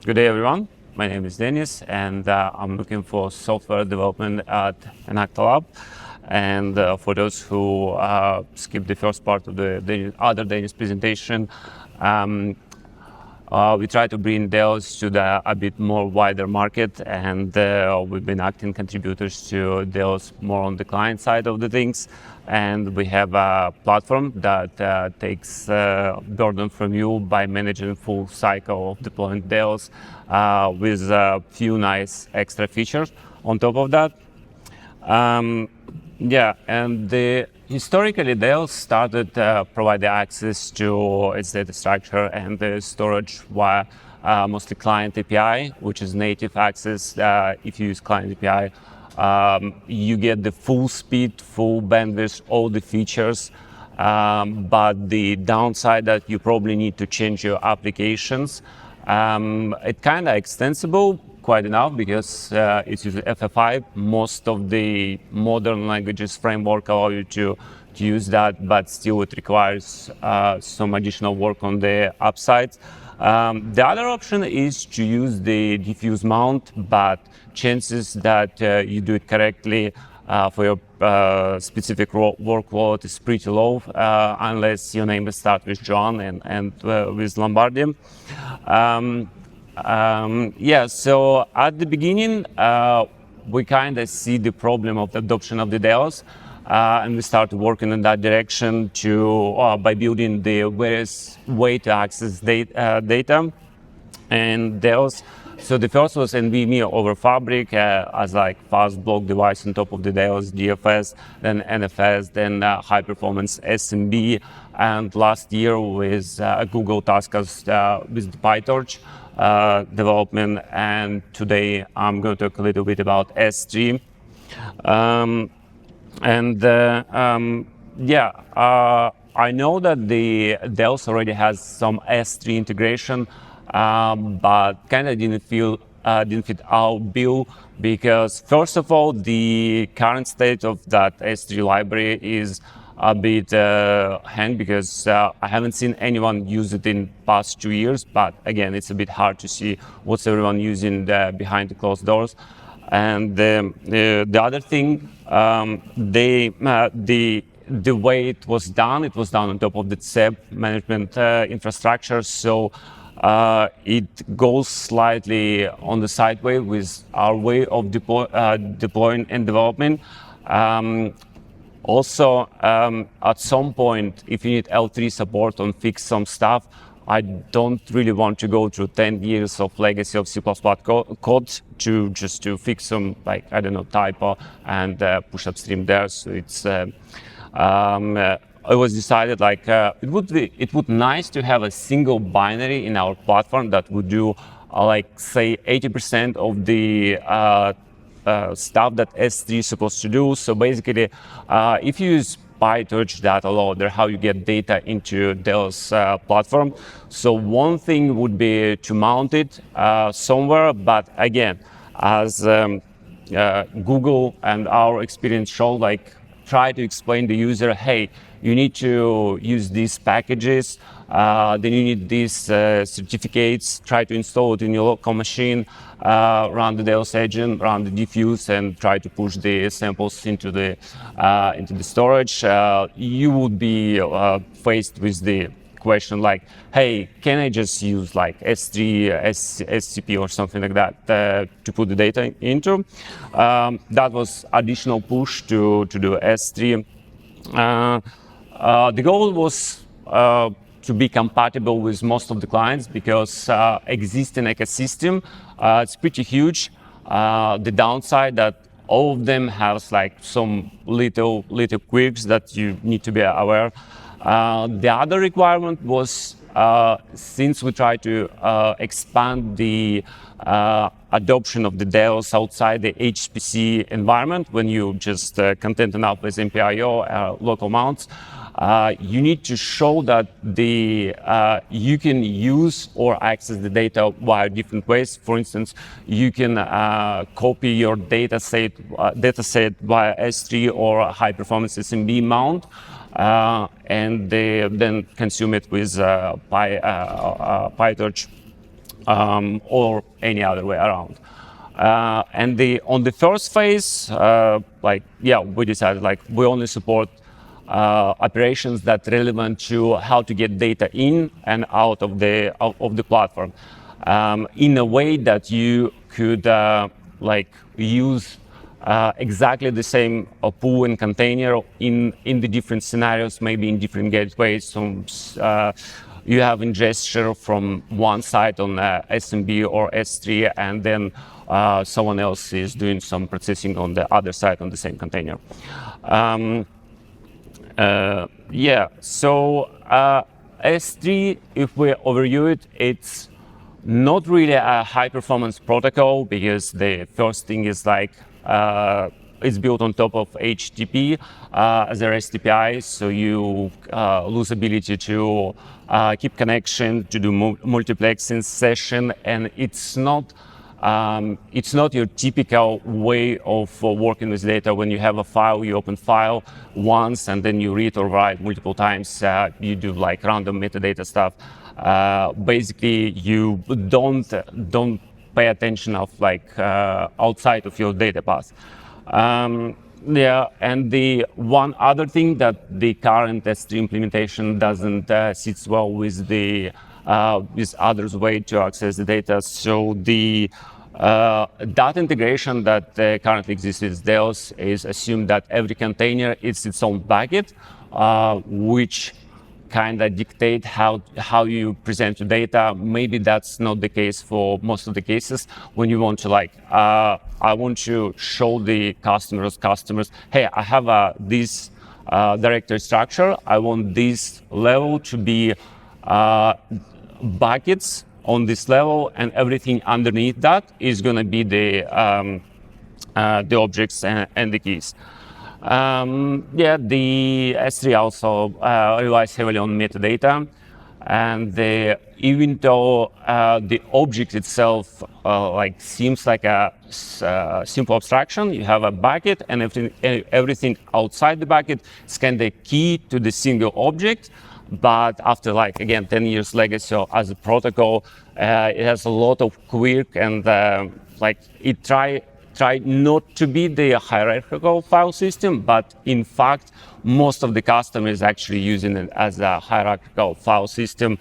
Good day, everyone. My name is Denis, and I'm looking for software development at Enakta Lab. And for those who skipped the first part of the other Denis presentation, we try to bring DAOS to a bit more wider market, and we've been acting contributors to DAOS more on the client side of the things. And we have a platform that takes burden from you by managing full cycle of deploying DAOS with a few nice extra features on top of that. Historically, DAOS started providing access to its data structure and the storage via mostly client API, which is native access. If you use client API, you get the full speed, full bandwidth, all the features. But the downside that you probably need to change your applications. It's kind of extensible quite enough because it uses FF5. Most of the modern languages framework allow you to use that, but still it requires some additional work on the upside. The other option is to use the diffuse mount, but chances that you do it correctly for your specific workload is pretty low, unless your name is start with John and with Lombardi. So at the beginning, we kind of see the problem of the adoption of the DAOS, and we started working in that direction by building the various way to access data and DAOS. So the first was NVMe over Fabric as like fast block device on top of the DAOS, DFS, then NFS, then high performance SMB, and last year with Google tasked us with the PyTorch development, and today I'm going to talk a little bit about S3. I know that the DAOS already has some S3 integration, but kind of didn't fit our bill because first of all, the current state of that S3 library is a bit hanged because I haven't seen anyone use it in past 2 years. But again, it's a bit hard to see what's everyone using behind the closed doors. And the other thing, the way it was done on top of the SEB management infrastructure. So it goes slightly on the sideway with our way of deploying and development. Also, at some point, if you need L3 support on fix some stuff, I don't really want to go through 10 years of legacy of C++ code to fix some, like, I don't know, typo and push upstream there. So it's it was decided like it would nice to have a single binary in our platform that would do like say 80% of the stuff that S3 is supposed to do. So basically, if you use PyTorch data loader, how you get data into DAOS platform. So one thing would be to mount it somewhere, but again, as Google and our experience show, like try to explain the user, hey, you need to use these packages, then you need these certificates, try to install it in your local machine, run the DAOS agent, run the diffuse, and try to push the samples into the storage. You would be faced with the question like, hey, can I just use like S3, SCP or something like that to put the data into? That was additional push to do S3. The goal was to be compatible with most of the clients because existing ecosystem, it's pretty huge. The downside that all of them has like some little quirks that you need to be aware. The other requirement was since we try to expand the adoption of the DAOS outside the HPC environment, when you just content enough with MPIO local mounts, you need to show that you can use or access the data via different ways. For instance, you can copy your data set via S3 or high performance SMB mount, and then consume it with PyTorch or any other way around. And on the first phase, we decided we only support operations that relevant to how to get data in and out of the platform, in a way that you could use exactly the same pool and container in the different scenarios, maybe in different gateways. So you have ingestion from one side on SMB or S3, and then someone else is doing some processing on the other side on the same container. So S3, if we overview it, it's not really a high performance protocol, because the first thing is it's built on top of HTTP as a REST API, so you lose ability to keep connection, to do multiplexing session, and it's not your typical way of working with data. When you have a file, you open file once and then you read or write multiple times. You do random metadata stuff. Basically, you don't pay attention of outside of your data path. And the one other thing that the current S3 implementation doesn't sit well with the with others' way to access the data. So the data integration that currently exists with DAOS is assumed that every container is its own bucket, which kind of dictate how you present your data. Maybe that's not the case for most of the cases. When you want to I want to show the customers, hey, I have this directory structure. I want this level to be buckets on this level, and everything underneath that is going to be the objects and the keys. The S3 also relies heavily on metadata, and even though the object itself seems like a simple abstraction, you have a bucket, and everything outside the bucket is kind of key to the single object. But after again 10 years legacy as a protocol, it has a lot of quirk, and it try not to be the hierarchical file system, but in fact, most of the customers actually using it as a hierarchical file system,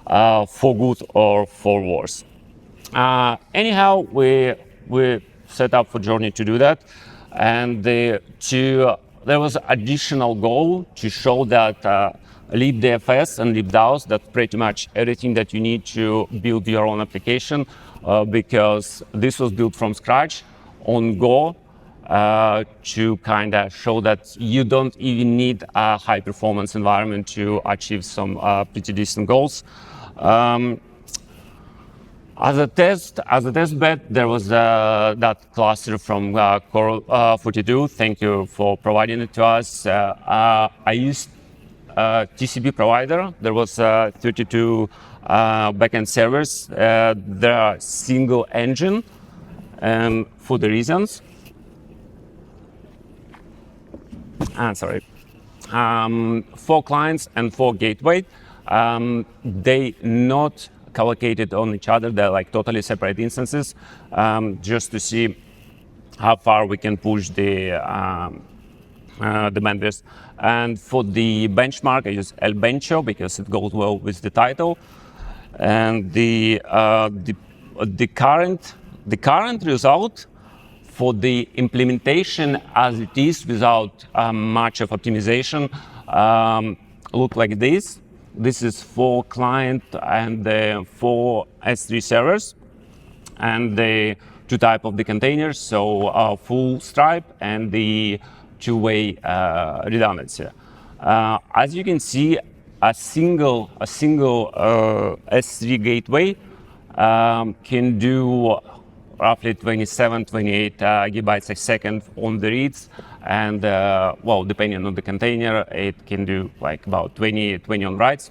for good or for worse. Anyhow, we set up for Journey to do that, and there was additional goal to show that libDFS and libDAOS, that's pretty much everything that you need to build your own application, because this was built from scratch on Go, to kind of show that you don't even need a high performance environment to achieve some pretty decent goals. As a test bed, there was that cluster from Core42. Thank you for providing it to us. I used TCP provider. There was 32 backend servers. There are single engine, for the reasons. Sorry. 4 clients and 4 gateway. They not collocated on each other. They're totally separate instances, just to see how far we can push the bandwidth. And for the benchmark, I use El Bencho because it goes well with the title. And the current result for the implementation as it is, without much of optimization, look like this. This is 4 client and 4 S3 servers, and the 2 type of the containers, so full stripe and the 2-way redundancy. As you can see, a single S3 gateway can do roughly 27, 28 gigabytes a second on the reads, and depending on the container, it can do about 20 on writes,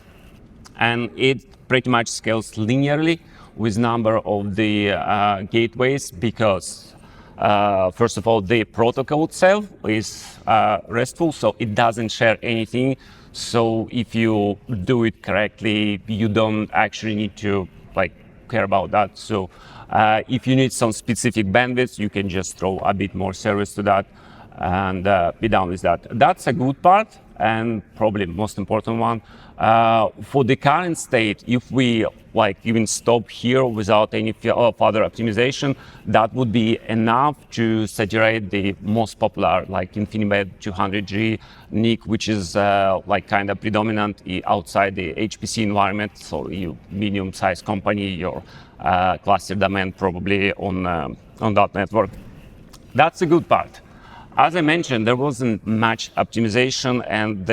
and it pretty much scales linearly with number of the gateways, because first of all, the protocol itself is RESTful, so it doesn't share anything. So if you do it correctly, you don't actually need to care about that. So if you need some specific bandwidth, you can just throw a bit more service to that and be done with that. That's a good part, and probably most important one. For the current state, if we like even stop here without any further optimization, that would be enough to saturate the most popular like InfiniBand 200G NIC, which is like kind of predominant outside the HPC environment. So you medium-sized company, your cluster domain probably on that network. That's a good part. As I mentioned, there wasn't much optimization, and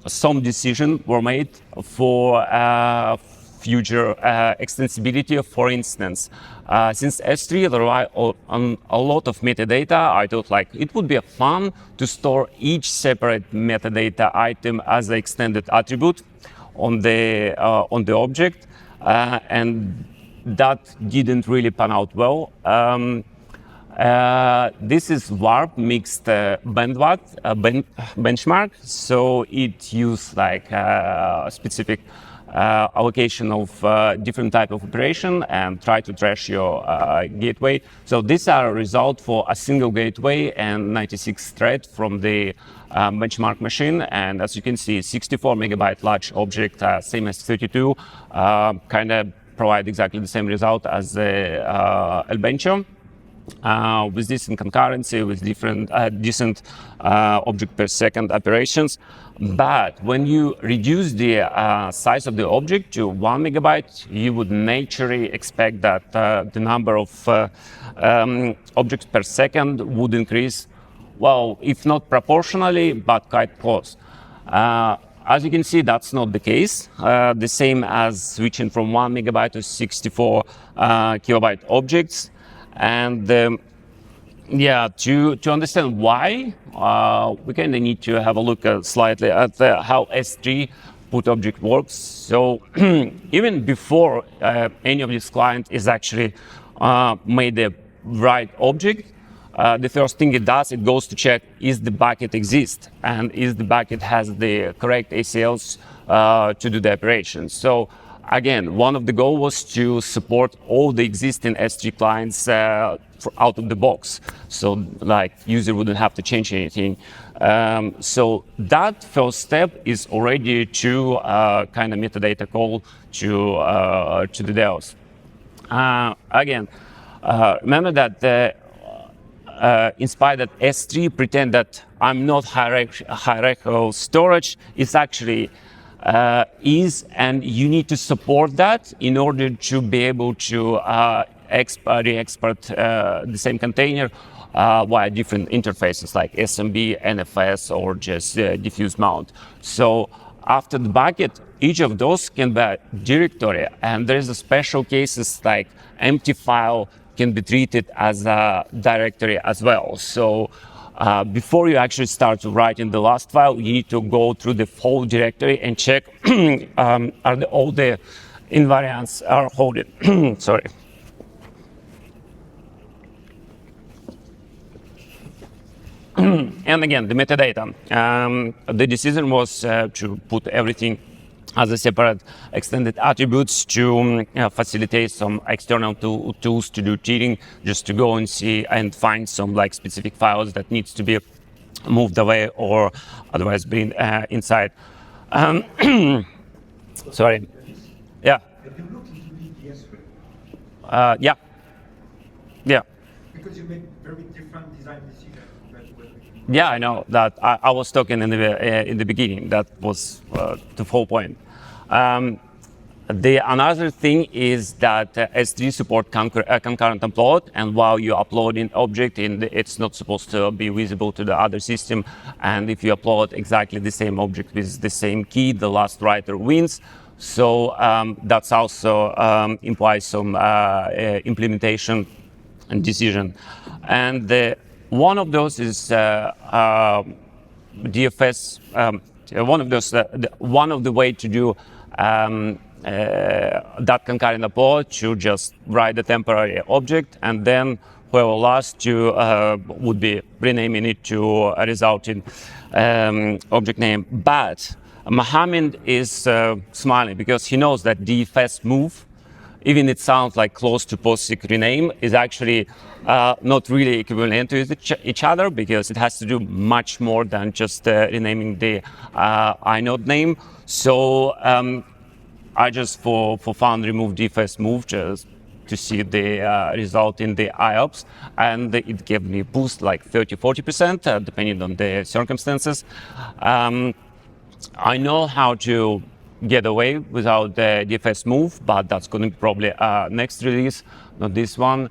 some decisions were made for future extensibility. For instance, since S3 relies on a lot of metadata, I thought like it would be fun to store each separate metadata item as an extended attribute on the object, and that didn't really pan out well. This is warp mixed bandwidth benchmark, so it used like a specific allocation of different type of operation and try to trash your gateway. So these are a result for a single gateway and 96 thread from the benchmark machine. And as you can see, 64 megabyte large object, same as 32, kind of provide exactly the same result as the Bencho. With decent concurrency, with different decent object per second operations. But when you reduce the size of the object to 1 megabyte, you would naturally expect that the number of objects per second would increase, well, if not proportionally, but quite close. As you can see, that's not the case. The same as switching from 1 megabyte to 64 kilobyte objects. And yeah, to understand why, we kind of need to have a look slightly at how S3 put object works. So even before any of these clients is actually made the right object, the first thing it does, it goes to check is the bucket exist and is the bucket has the correct ACLs to do the operation. So again, one of the goals was to support all the existing S3 clients out of the box. So like user wouldn't have to change anything. So that first step is already to kind of metadata call to the DAOS. Again, remember that in spite that S3 pretend that I'm not hierarchical storage, it's actually is, and you need to support that in order to be able to re-export the same container via different interfaces like SMB, NFS, or just diffuse mount. So after the bucket, each of those can be a directory, and there's a special cases like empty file can be treated as a directory as well. So before you actually start to write in the last file, you need to go through the whole directory and check all the invariants are holding. Sorry. And again, the metadata. The decision was to put everything as a separate extended attributes to facilitate some external tools to do cheating, just to go and see and find some like specific files that needs to be moved away or otherwise been inside. Sorry. Yeah. Have you looked into the ETS? Yeah. Yeah. Because you make very different design decisions. Yeah, I know that. I was talking in the beginning. That was the whole point. The another thing is that S3 support concurrent upload, and while you're uploading object, it's not supposed to be visible to the other system. And if you upload exactly the same object with the same key, the last writer wins. So that's also implies some implementation and decision. And one of those is DFS. One of the way to do that concurrent upload to just write the temporary object, and then whoever last to would be renaming it to a resulting object name. But Mohammed is smiling because he knows that the fast move, even it sounds like close to POSIX rename, is actually not really equivalent to each other because it has to do much more than just renaming the inode name. So I just for fun removed the fast move just to see the result in the IOPS, and it gave me a boost like 30-40% depending on the circumstances. I know how to get away without the DFS move, but that's going to be probably next release, not this one.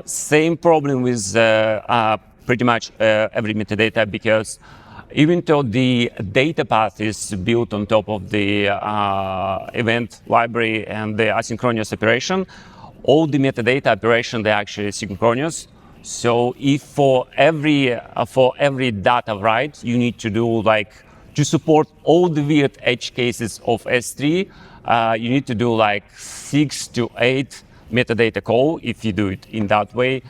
Same problem with pretty much every metadata, because even though the data path is built on top of the event library and the asynchronous operation, all the metadata operation, they're actually synchronous. So if for every data write, you need to do like, to support all the weird edge cases of S3, you need to do like 6 to 8 metadata call if you do it in that way.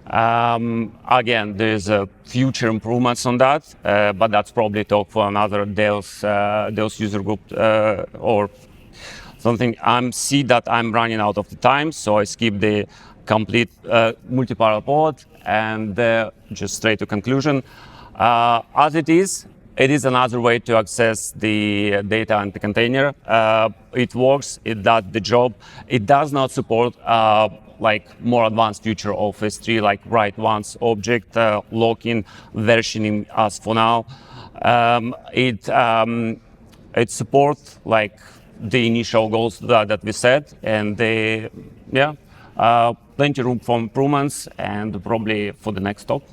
Again, there's future improvements on that, but that's probably talk for another DAOS user group or something. I see that I'm running out of the time, so I skip the complete multi-parallel pod and just straight to conclusion. As it is another way to access the data in the container. It works, it does the job. It does not support like more advanced feature of S3, like write once object, lock-in, versioning as for now. It supports like the initial goals that we set, and plenty room for improvements, and probably for the next talk.